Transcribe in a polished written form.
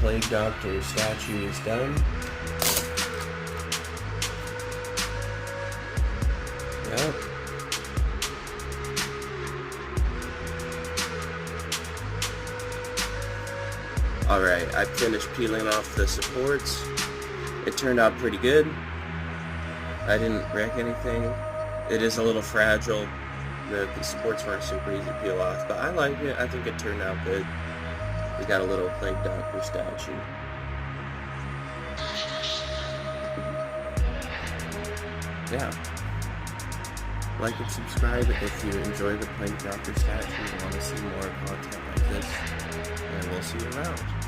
Plague Doctor statue is done. Yep. Alright, I finished peeling off the supports. It turned out pretty good. I didn't wreck anything. It is a little fragile. The supports weren't super easy to peel off, but I like it. I think it turned out good. We got a little Plague Doctor statue. Yeah. Like and subscribe if you enjoy the Plague Doctor statue and want to see more content like this. And we'll see you around.